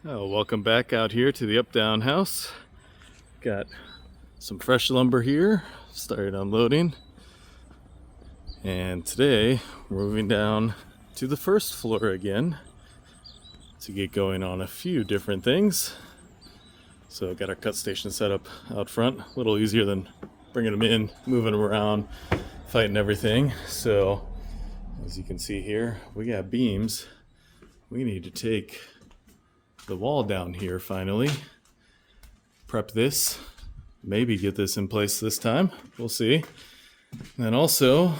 Oh, welcome back out here to the up-down house. Got some fresh lumber here, started unloading. And today we're moving down to the first floor again to get going on a few different things. So got our cut station set up out front, a little easier than bringing them in, moving them around, fighting everything. So as you can see here, we got beams. We need to take the wall down here finally, prep this, maybe get this in place this time, we'll see. And then also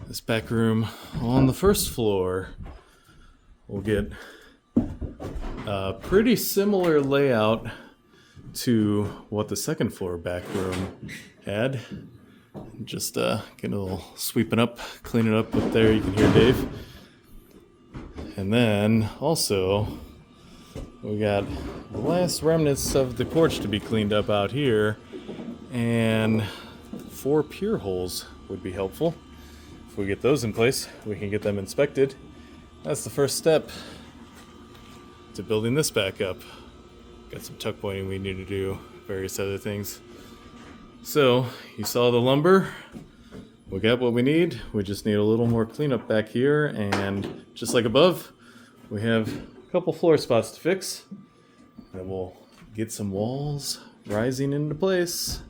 this back room on the first floor will get a pretty similar layout to what the second floor back room had. Just get a little sweeping up, cleaning up there. You can hear Dave. And then also we got the last remnants of the porch to be cleaned up out here, and 4 pier holes would be helpful. If we get those in place, we can get them inspected. That's the first step to building this back up. Got some tuck pointing we need to do, various other things. So, you saw the lumber. We got what we need. We just need a little more cleanup back here, and just like above, we have a couple floor spots to fix. Then we'll get some walls rising into place.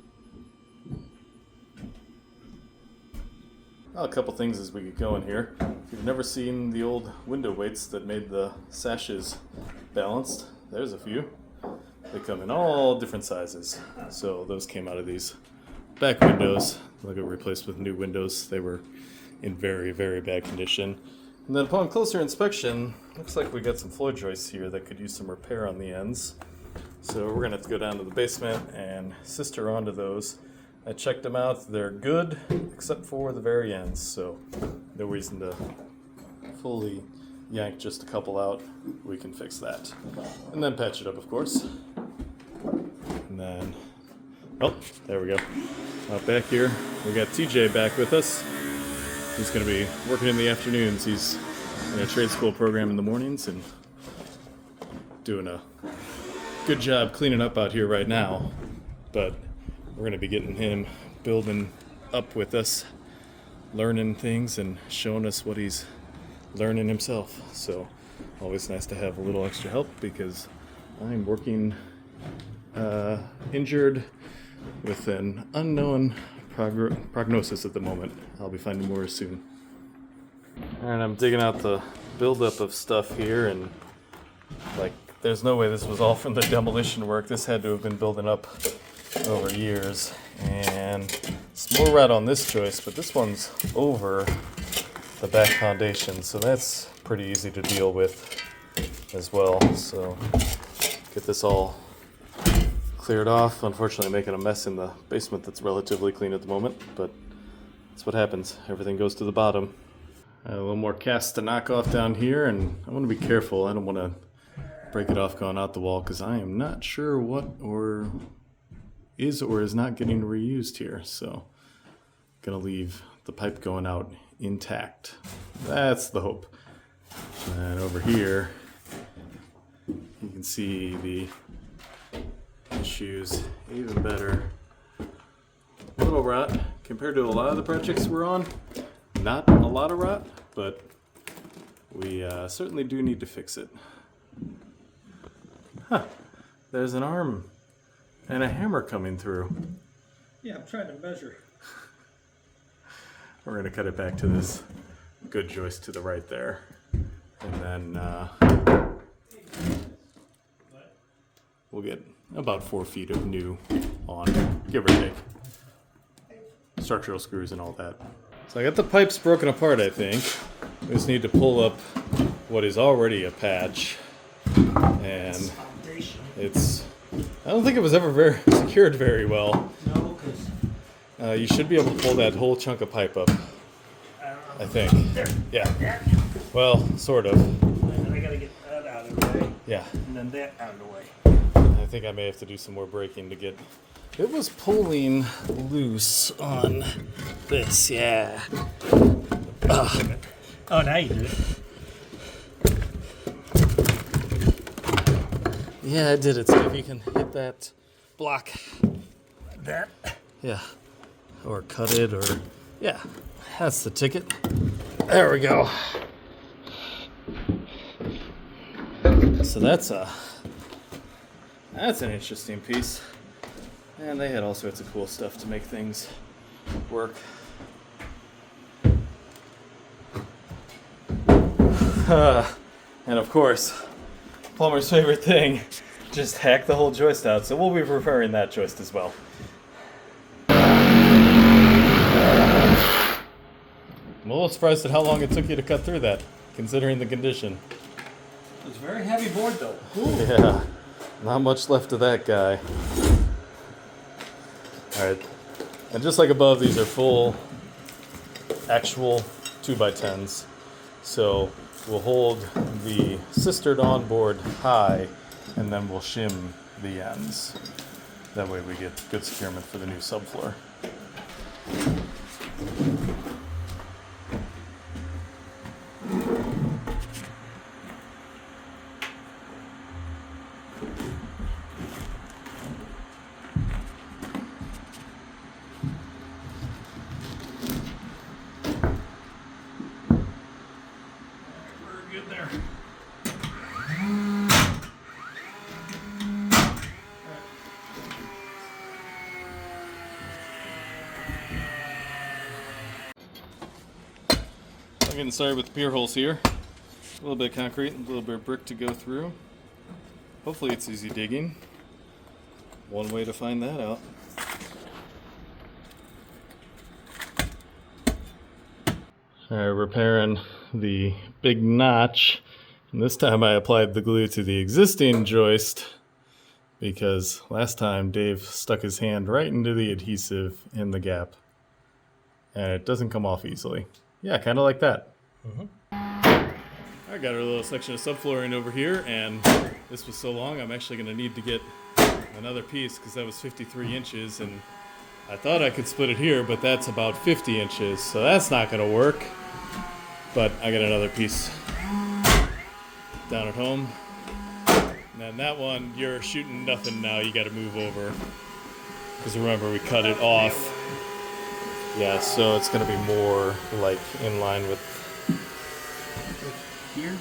Well, a couple things as we get going here. If you've never seen the old window weights that made the sashes balanced, there's a few. They come in all different sizes. So those came out of these back windows. They got replaced with new windows. They were in very, very bad condition. And then upon closer inspection, looks like we got some floor joists here that could use some repair on the ends. So we're gonna have to go down to the basement and sister onto those. I checked them out, they're good, except for the very ends, so no reason to fully yank just a couple out. We can fix that. And then patch it up, of course. And then, oh, there we go. Out back here, we got TJ back with us. He's going to be working in the afternoons. He's in a trade school program in the mornings and doing a good job cleaning up out here right now. But we're going to be getting him building up with us, learning things and showing us what he's learning himself. So always nice to have a little extra help because I'm working injured with an unknown prognosis at the moment. I'll be finding more soon. Alright, I'm digging out the buildup of stuff here, and like there's no way this was all from the demolition work. This had to have been building up over years. And it's more rot on this joist, but this one's over the back foundation, so that's pretty easy to deal with as well. So get this all cleared off. Unfortunately making a mess in the basement that's relatively clean at the moment, but that's what happens. Everything goes to the bottom. A little more cast to knock off down here, and I want to be careful. I don't want to break it off going out the wall because I am not sure what is not getting reused here. So gonna leave the pipe going out intact. That's the hope. And over here you can see the issues even better. A little rot compared to a lot of the projects we're on. Not a lot of rot, but we certainly do need to fix it. Huh, there's an arm and a hammer coming through. Yeah, I'm trying to measure. We're gonna cut it back to this good joist to the right there. And then we'll get about 4 feet of new on, give or take. Structural screws and all that. So I got the pipes broken apart, I think. We just need to pull up what is already a patch. And it's, I don't think it was ever secured very well. No, because You should be able to pull that whole chunk of pipe up, I think. there. Yeah. Well, sort of. And I gotta get that out of the way, Yeah. and then that out of the way. I think I may have to do some more braking to get. It was pulling loose on this, yeah. Oh, now you do it. Yeah, I did it. See if you can hit that block. Like that. Yeah. Or cut it, or... Yeah, that's the ticket. There we go. So that's an interesting piece. And they had all sorts of cool stuff to make things work. And of course, plumber's favorite thing, just hack the whole joist out. So we'll be repairing that joist as well. I'm a little surprised at how long it took you to cut through that, considering the condition. It was a very heavy board though. Yeah, not much left of that guy. Alright, and just like above, these are full, actual 2x10s. So we'll hold the Cistern on board high, and then we'll shim the ends. That way we get good securement for the new subfloor. I'm getting started with the pier holes here. A little bit of concrete, a little bit of brick to go through. Hopefully it's easy digging. One way to find that out. Alright, repairing the big notch. And this time I applied the glue to the existing joist because last time Dave stuck his hand right into the adhesive in the gap. And it doesn't come off easily. Yeah, kind of like that. I got our little section of subflooring over here, and this was so long I'm actually going to need to get another piece because that was 53 inches, and I thought I could split it here, but that's about 50 inches, so that's not going to work. But I got another piece down at home. And then that one, you're shooting nothing now, you got to move over. Because remember, we cut it off. Yeah, so it's going to be more like in line with Here?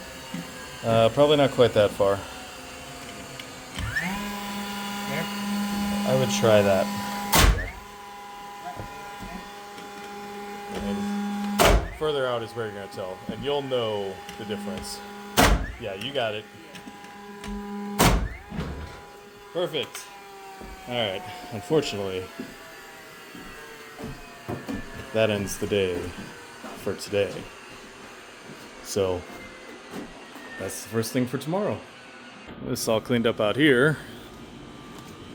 probably not quite that far. There? I would try that. And further out is where you're going to tell, and you'll know the difference. Yeah, you got it. Perfect. All right, unfortunately, that ends the day for today. So that's the first thing for tomorrow. This is all cleaned up out here.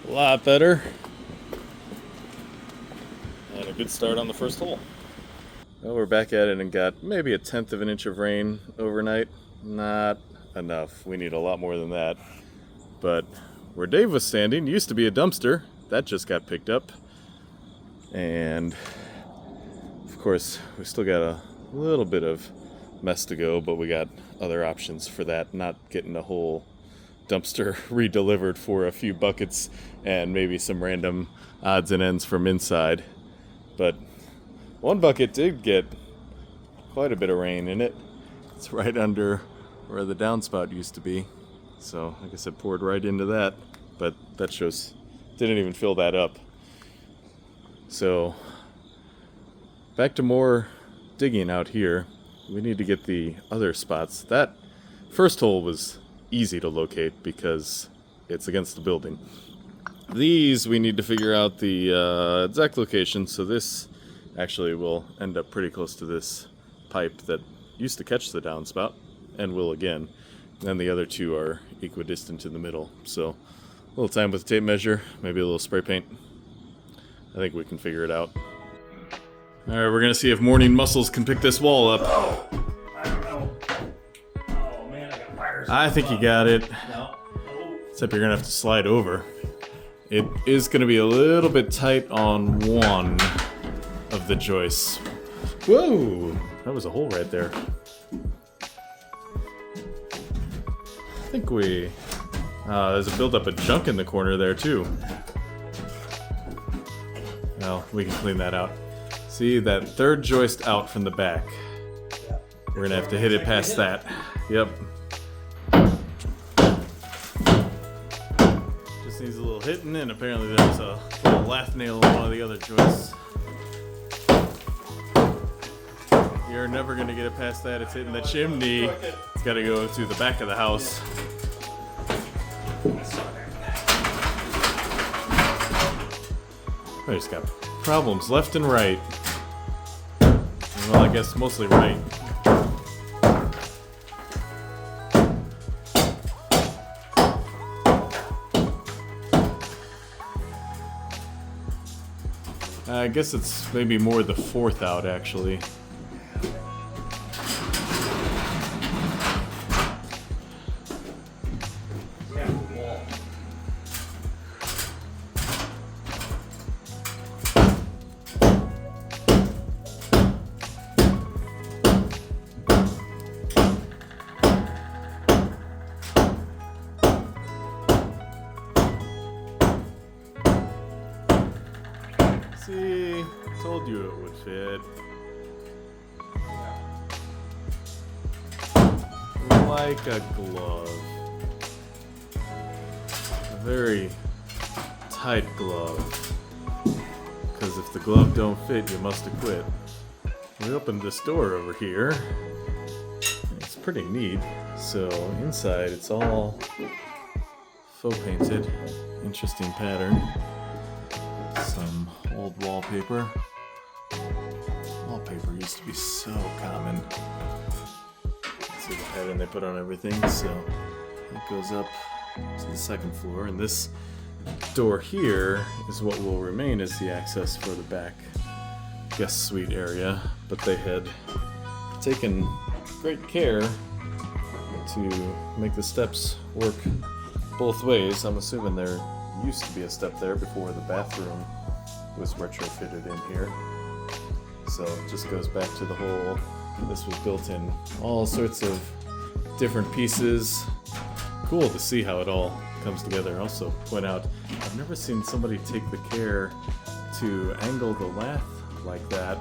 A lot better. And a good start on the first hole. Well, we're back at it and got maybe 1/10 of an inch of rain overnight. Not enough. We need a lot more than that. But where Dave was standing used to be a dumpster. That just got picked up. And of course, we still got a little bit of mess to go, but we got other options for that. Not getting a whole dumpster redelivered for a few buckets and maybe some random odds and ends from inside. But one bucket did get quite a bit of rain in it. It's right under where the downspout used to be. So I guess it poured right into that, but that shows didn't even fill that up. So back to more digging out here. We need to get the other spots. That first hole was easy to locate because it's against the building. These we need to figure out the exact location, so this actually will end up pretty close to this pipe that used to catch the downspout and will again. And then the other two are equidistant to the middle. So a little time with a tape measure, maybe a little spray paint. I think we can figure it out. Alright, we're gonna see if morning muscles can pick this wall up. I don't know. Oh man, I got wires. I think you got it. No. Except you're gonna have to slide over. It is gonna be a little bit tight on one of the joists. Whoa! That was a hole right there. I think we There's a buildup of junk in the corner there too. Well, we can clean that out. See that third joist out from the back. We're gonna have to hit it past that. Yep. Just needs a little hitting, and apparently there's a little lath nail in one of the other joists. You're never gonna get it past that. It's hitting the chimney. It's gotta go to the back of the house. I just got problems left and right. Well, I guess mostly right. I guess it's maybe more the fourth out, actually. See, told you it would fit. Like a glove. A very tight glove. Because if the glove don't fit, you must have quit. We opened this door over here. It's pretty neat. So inside it's all faux painted. Interesting pattern. Some old wallpaper. Wallpaper used to be so common. See the pattern they put on everything. So it goes up to the second floor, and this door here is what will remain as the access for the back guest suite area. But they had taken great care to make the steps work both ways. I'm assuming there used to be a step there before the bathroom was retrofitted in here. So it just goes back to the whole, this was built in all sorts of different pieces. Cool to see how it all comes together. Also point out, I've never seen somebody take the care to angle the lath like that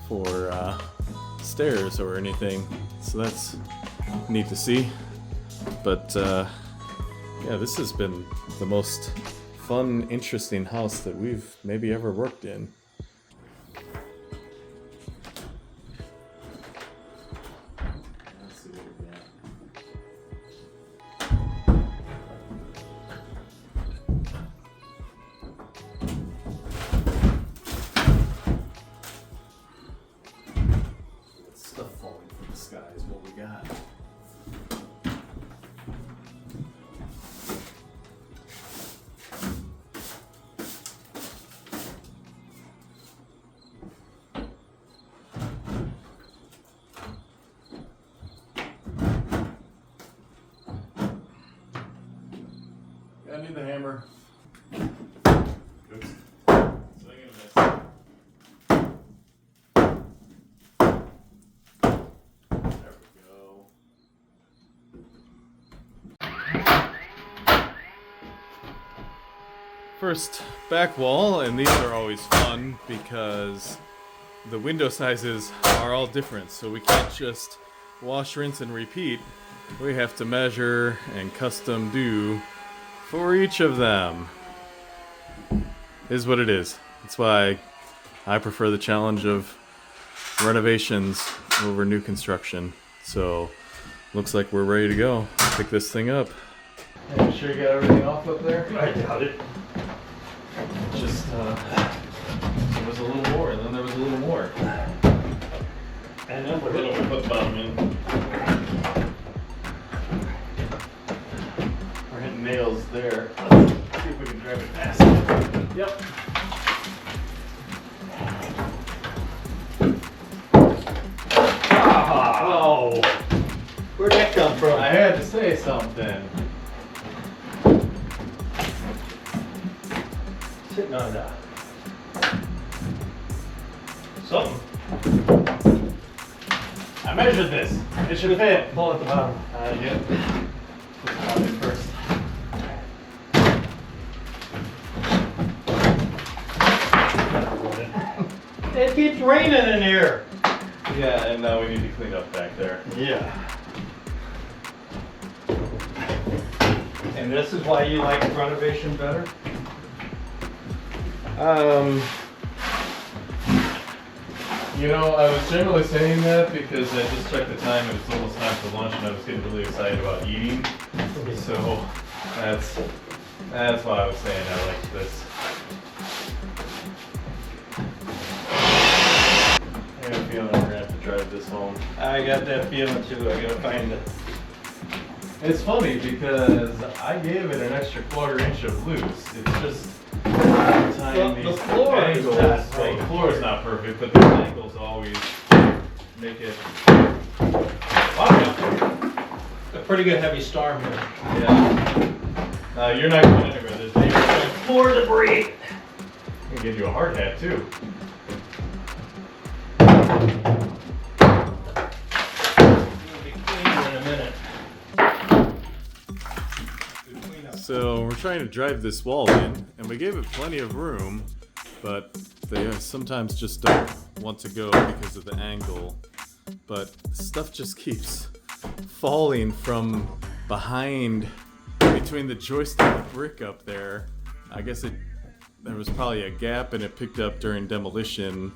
for stairs or anything. So that's neat to see. But yeah, this has been the most fun, interesting house that we've maybe ever worked in. Let's see what we got. Stuff falling from the sky is what we got. I need the hammer. Oops. Swing and miss. There we go. First back wall, and these are always fun because the window sizes are all different, so we can't just wash, rinse, and repeat. We have to measure and custom do for each of them. Is what it is. That's why I prefer the challenge of renovations over new construction. So looks like we're ready to go. Pick this thing up. Hey, you sure you got everything off up there? I doubt it. Just there was a little more, and then there was a little more. And then we're gonna put the bottom in. We're hitting nails there. Let's see if we can drive it past. Yep. Oh! Where'd that come from? I had to say something. Sitting on that. Something. I measured this. It should fit. Pull at the bottom. Yep. Put the bottom in first. keeps raining in here. Yeah, and now we need to clean up back there. Yeah. And this is why you like renovation better? You know, I was generally saying that because I just checked the time. It was almost time for lunch, and I was getting really excited about eating. So that's why I was saying I liked this. I have a feeling we're gonna have to drive this home. I got that feeling too. I gotta find it. It's funny because I gave it an extra quarter-inch of loose. It's just the floor is angles. not Well, right. the floor is not perfect, but the angles always make it. Wow. A pretty good heavy storm here. Yeah. You're not going anywhere. There's dangerous Floor debris. I can give you a hard hat too. It'll be cleaner in a minute. So we're trying to drive this wall in, and we gave it plenty of room, but they sometimes just don't want to go because of the angle. But stuff just keeps falling from behind, between the joist and the brick up there. I guess there was probably a gap and it picked up during demolition.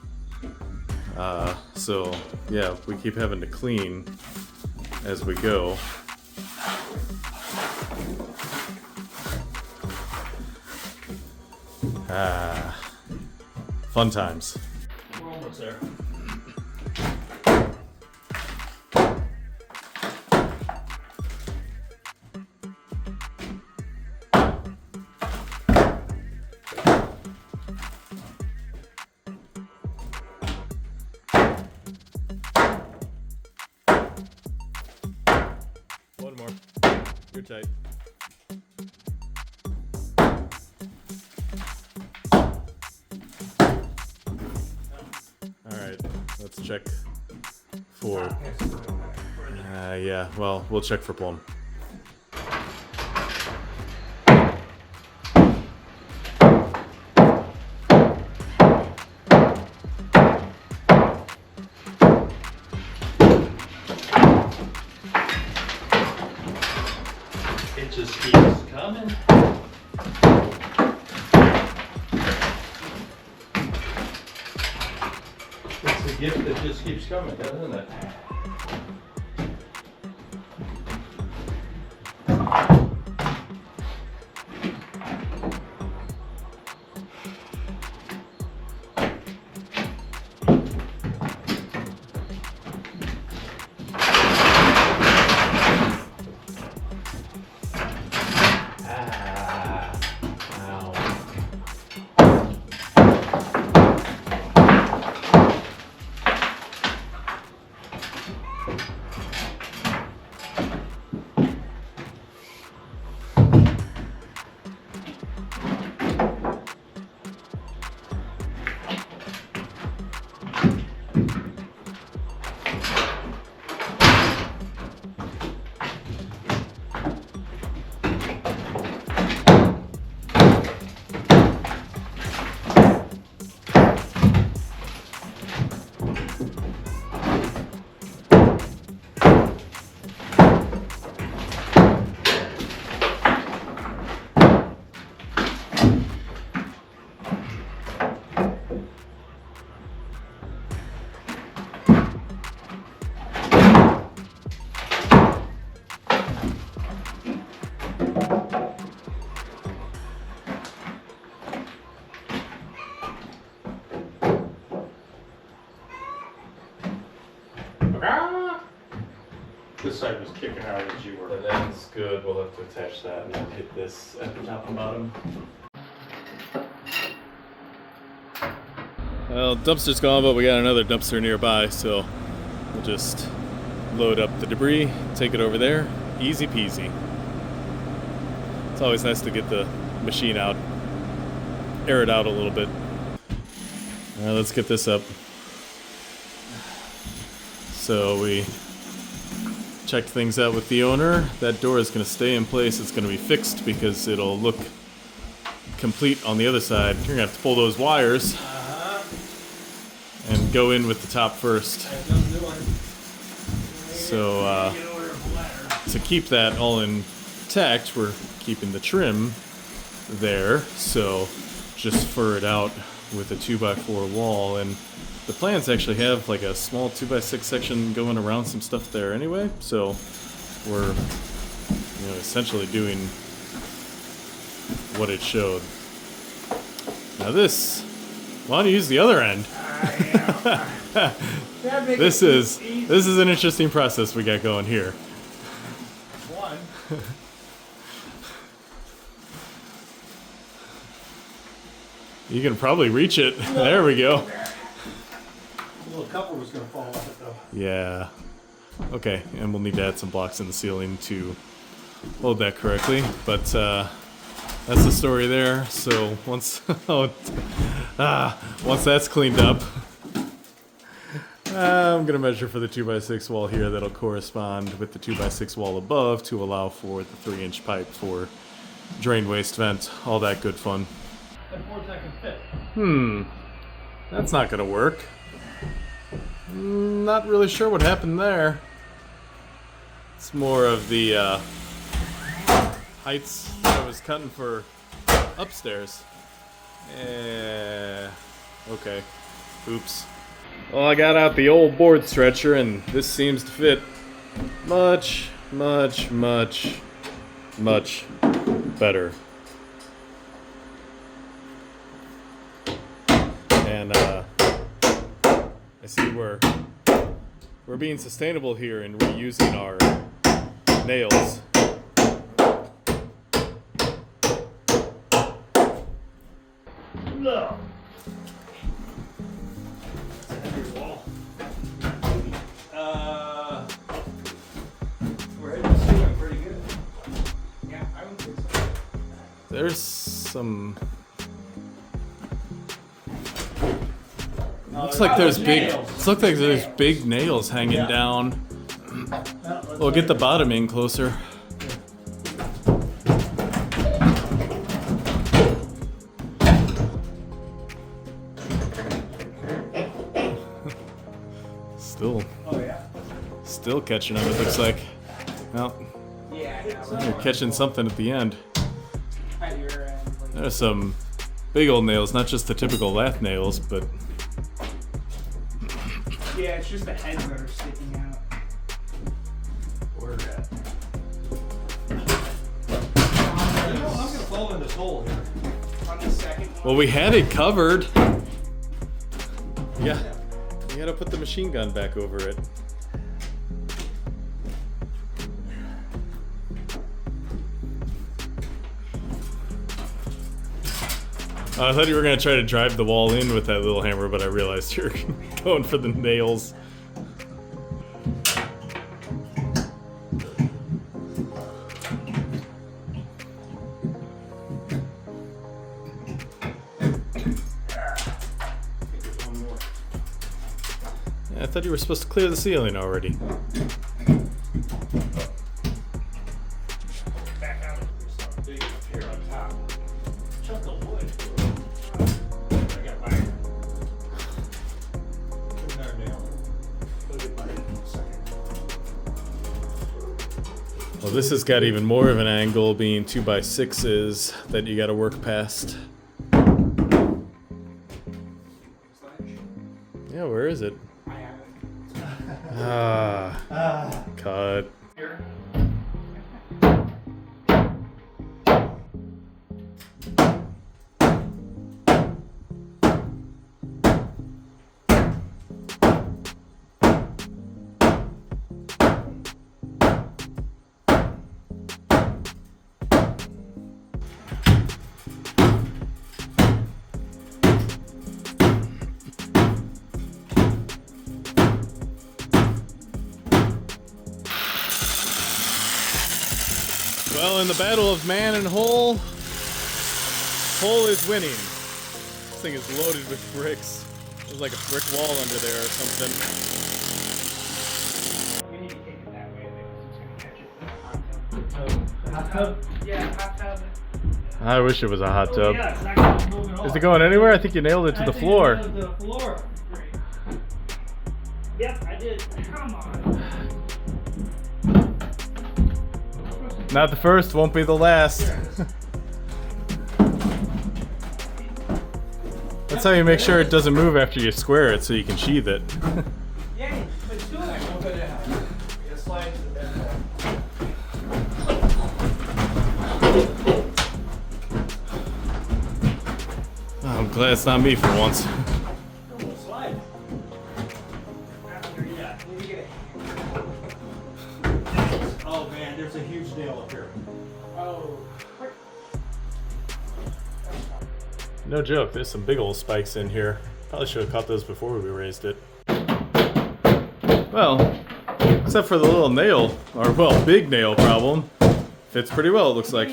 So yeah, we keep having to clean as we go. Fun times. We're almost there. One more. You're tight. Alright, let's check for. Yeah, well, we'll check for plumb. It just keeps coming. It's a gift that just keeps coming, doesn't it? This side was kicking out as you were. The end's good. We'll have to attach that and then hit this at the top and bottom. Well, dumpster's gone, but we got another dumpster nearby, so we'll just load up the debris, take it over there. Easy peasy. It's always nice to get the machine out, air it out a little bit. All right, let's get this up. So we checked things out with the owner. That door is going to stay in place. It's going to be fixed because it'll look complete on the other side. You're going to have to pull those wires. and go in with the top first. So to keep that all intact, we're keeping the trim there. So just fur it out with a 2x4 wall, and the plans actually have like a small 2x6 section going around some stuff there anyway. So we're essentially doing what it showed. Now this, why don't you use the other end? This is an interesting process we got going here. One. You can probably reach it. There we go. A little couple was gonna fall off it though. Yeah. Okay, and we'll need to add some blocks in the ceiling to hold that correctly. But that's the story there. So once once that's cleaned up, I'm gonna measure for the 2x6 wall here. That'll correspond with the 2x6 wall above to allow for the 3-inch pipe for drain waste vent. All that good fun. That's not gonna work. Not really sure what happened there. It's more of the heights I was cutting for upstairs. Okay. Oops. Well, I got out the old board stretcher, and this seems to fit much, much, much, much better. And I see we're being sustainable here and reusing our nails. No. That's a heavy wall. We're hitting the ceiling pretty good. Yeah, I would think so. There's some. Looks like there's big. Looks like there's big nails hanging down. We'll get the bottom in closer. Still. Oh yeah. Still catching them. It looks like. Well, you're catching something at the end. There's some big old nails, not just the typical lath nails, but. Yeah, it's just the heads that are sticking out. Where at? I'm gonna fall in this hole here. On the second one. Well, we had it covered. Yeah. You gotta put the machine gun back over it. I thought you were gonna try to drive the wall in with that little hammer, but I realized you're going for the nails. Yeah, I thought you were supposed to clear the ceiling already. Back out. There's something big up here on top. Chunk of wood. I got mine. Put another nail. Put it mine in a second. Well, this has got even more of an angle, being 2x6s that you gotta work past. Yeah, where is it? I have it. Cut. Here. Well, in the battle of man and hole, hole is winning. This thing is loaded with bricks. There's like a brick wall under there or something. We need to take it that way because it's gonna catch it. Hot tub? Yeah, hot tub. I wish it was a hot tub. Yeah, it's not gonna move at all. Is it going anywhere? I think you nailed it to the floor. To the floor. Yep, I did. Come on. Not the first, won't be the last. That's how you make sure it doesn't move after you square it, so you can sheath it. Yay, let's do it. Oh, I'm glad it's not me for once. Slide. Oh man, there's a huge nail up here. Oh. No joke, there's some big old spikes in here. Probably should have caught those before we raised it. Well, except for the little nail, or well, big nail problem. Fits pretty well, it looks like.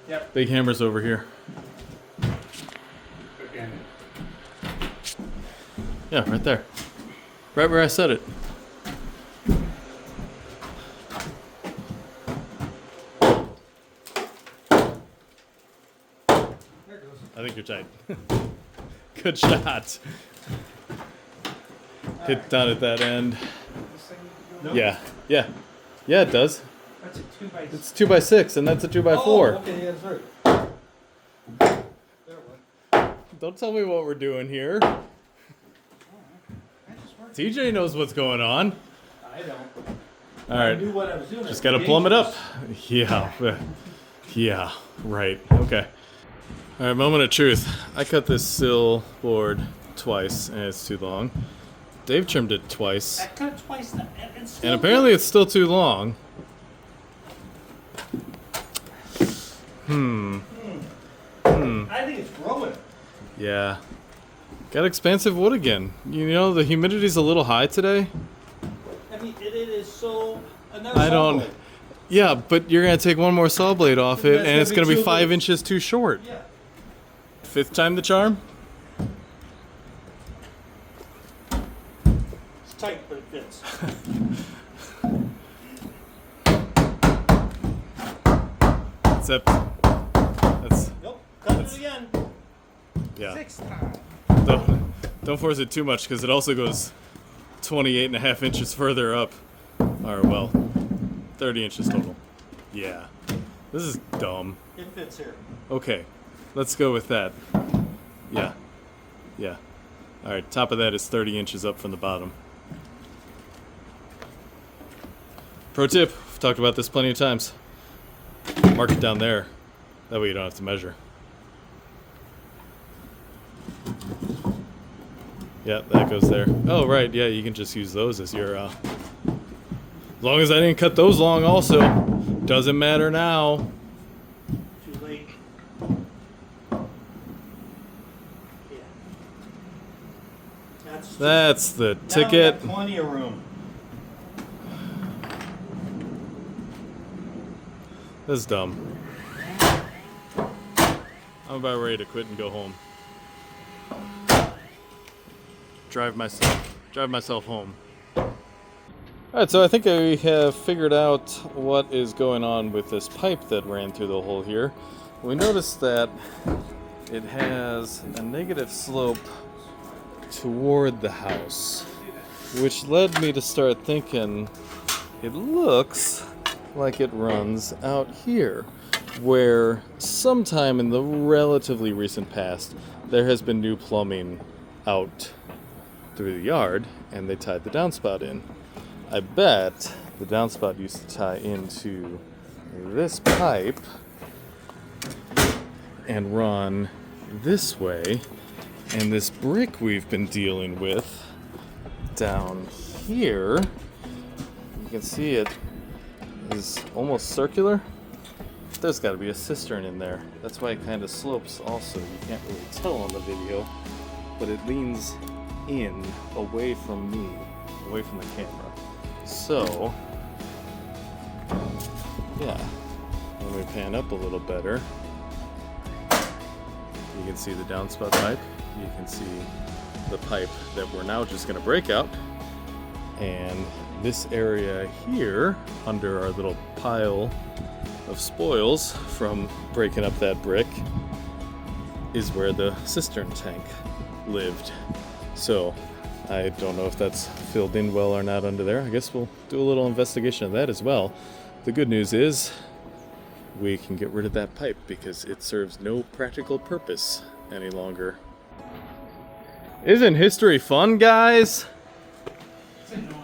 Yep. Big hammer's over here. Again. Yeah, right there. Right where I said it. I think you're tight. Good shot. Hit down at that end. Nope. Yeah, yeah. Yeah, it does. That's a 2x6. It's 2x6 and that's a 2x4. Oh, okay, yeah, that's right. There it went. Don't tell me what we're doing here. TJ knows what's going on. I don't. All I right. knew what I was doing. Just gotta plumb it up. Yeah. Yeah, right. Okay. All right, moment of truth. I cut this sill board twice and it's too long. Dave trimmed it twice. I cut it twice and it's still And apparently it's still too long. I think it's growing. Yeah. Got expansive wood again. You know, the humidity's a little high today. I mean, it is so. Another I don't. saw blade. Yeah, but you're gonna take one more saw blade off it, That's and it's gonna be too 5 big. inches too short. Yeah. Fifth time the charm? It's tight, but it fits. Except, that's, Nope. Cut it again. yeah. 6 times. Don't force it too much, because it also goes 28.5 inches further up. Or, well, 30 inches total. Yeah. This is dumb. It fits here. Okay, let's go with that. Yeah. Yeah. Alright, top of that is 30 inches up from the bottom. Pro tip, we've talked about this plenty of times. Mark it down there. That way you don't have to measure. Yeah, that goes there. Oh, right, yeah, you can just use those as your, as long as I didn't cut those long also. Doesn't matter now. Too late. Yeah. That's the Now we ticket. have plenty of room. This is dumb. I'm about ready to quit and go home. Drive myself home. Alright, so I think I have figured out what is going on with this pipe that ran through the hole here. We noticed that it has a negative slope toward the house, which led me to start thinking it looks like it runs out here, where sometime in the relatively recent past there has been new plumbing out through the yard and they tied the downspout in. I bet the downspout used to tie into this pipe and run this way, and this brick we've been dealing with down here, you can see it is almost circular. There's got to be a cistern in there. That's why it kind of slopes also. You can't really tell on the video, but it leans in away from me, away from the camera. So, yeah, when we pan up a little better, you can see the downspout pipe. You can see the pipe that we're now just going to break out. And this area here, under our little pile of spoils from breaking up that brick, is where the cistern tank lived. So I don't know if that's filled in well or not under there. I guess we'll do a little investigation of that as well. The good news is we can get rid of that pipe because it serves no practical purpose any longer. Isn't history fun, guys? It's annoying.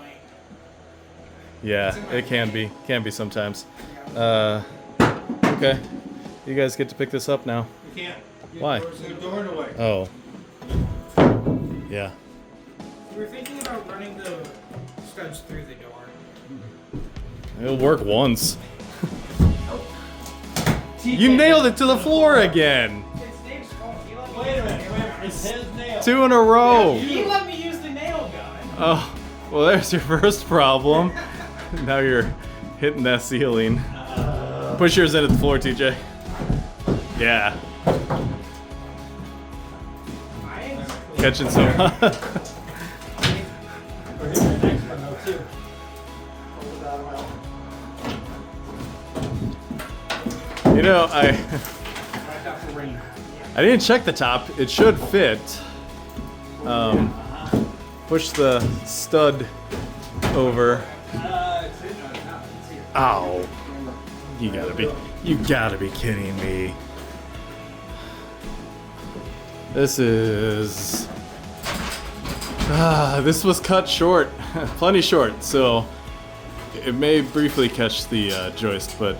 Yeah, it can be. Can be sometimes. Okay. You guys get to pick this up now. You can't. Why? There's a door in the way. Oh. Yeah. We were thinking about running the studs through the door. It'll work once. You nailed it to the floor again! It's Dave's fault. He let me Wait a minute. It's his nail. 2 in a row! He let me use the nail gun. Oh, well, there's your first problem. Now you're hitting that ceiling. Push yours into the floor, TJ. Yeah. Catching some. You know, I didn't check the top. It should fit. Push the stud over. Ow. You gotta be kidding me. This was cut short, plenty short, so it may briefly catch the joist, but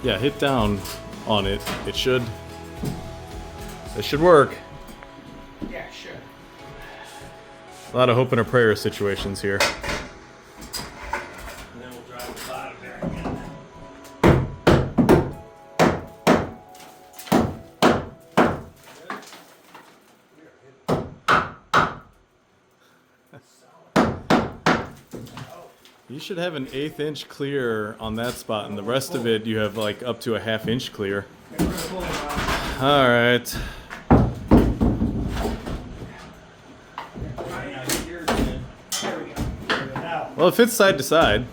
yeah, hit down on it. It should work. Yeah, sure. A lot of hope and a prayer situations here. And then we'll drive the bottom there again. You should have an 1/8 inch clear on that spot, and the rest of it you have like up to a 1/2 inch clear. All right. Well, it fits side to side.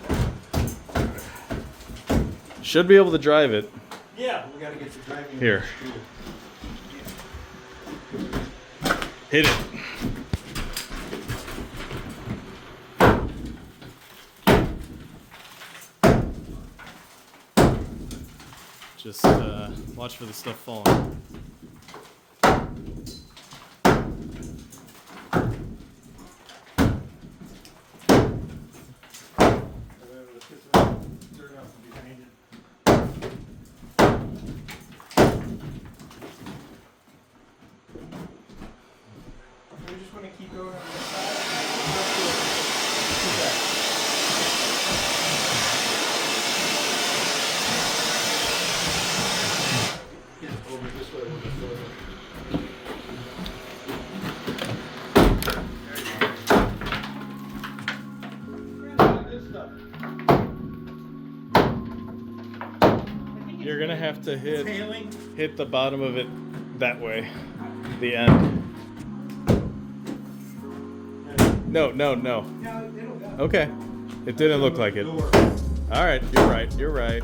Should be able to drive it. Yeah, we gotta get the driving. Here. Hit it. Just watch for the stuff falling. We just want to keep going on this side. Over this way, we'll just go over. You're gonna have to Tailing. hit the bottom of it that way. The end. No. No, it'll go. Okay. It didn't look like it. Door. All right, you're right.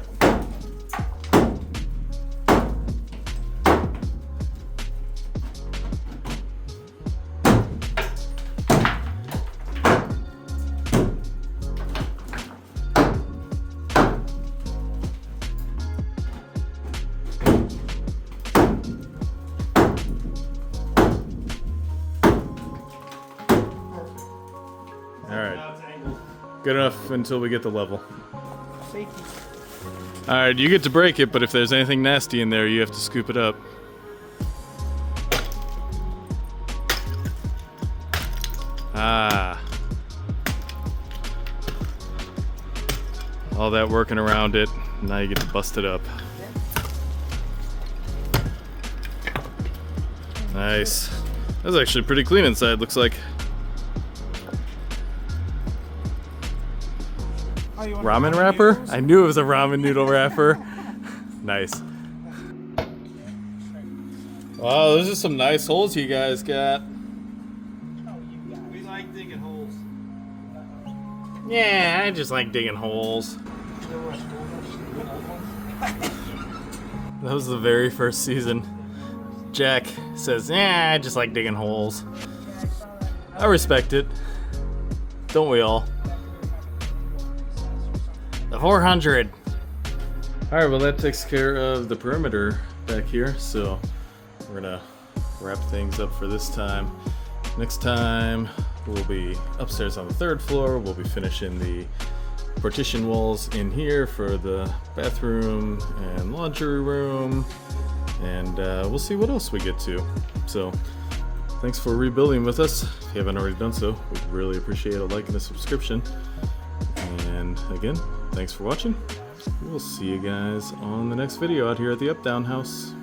All right. Now it's angled. Good enough until we get the level. Safety. All right, you get to break it, but if there's anything nasty in there, you have to scoop it up. Ah. All that working around it, now you get to bust it up. Nice. That's actually pretty clean inside, looks like. Oh, you want Ramen ramen wrapper? noodles? I knew it was a ramen noodle wrapper. Nice. Wow, those are some nice holes you guys got. We like digging holes. Yeah, I just like digging holes. That was the very first season. Jack says, I just like digging holes. I respect it. Don't we all? The 400. Alright, well that takes care of the perimeter back here, so we're gonna wrap things up for this time. Next time we'll be upstairs on the 3rd floor. We'll be finishing the partition walls in here for the bathroom and laundry room, and we'll see what else we get to. So thanks for rebuilding with us. If you haven't already done so, we'd really appreciate a like and a subscription. And again, thanks for watching. We'll see you guys on the next video out here at the Up Down House.